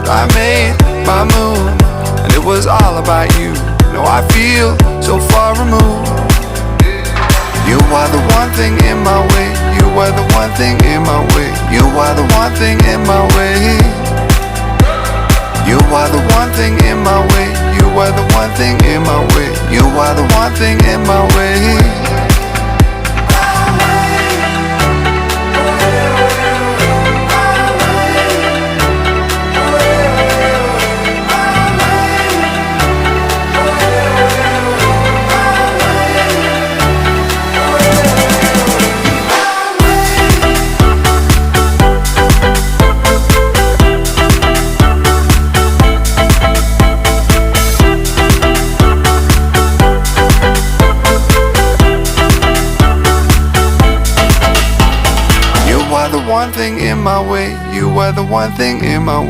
I made my move, and it was all about you. No, I feel so far removed. You are the one thing in my way. You are the one thing in my way. You are the one thing in my way. You are the one thing in my way. You are the one thing in my way. You are the one thing in my way. You are the one thing in my way. You are the one thing in my way.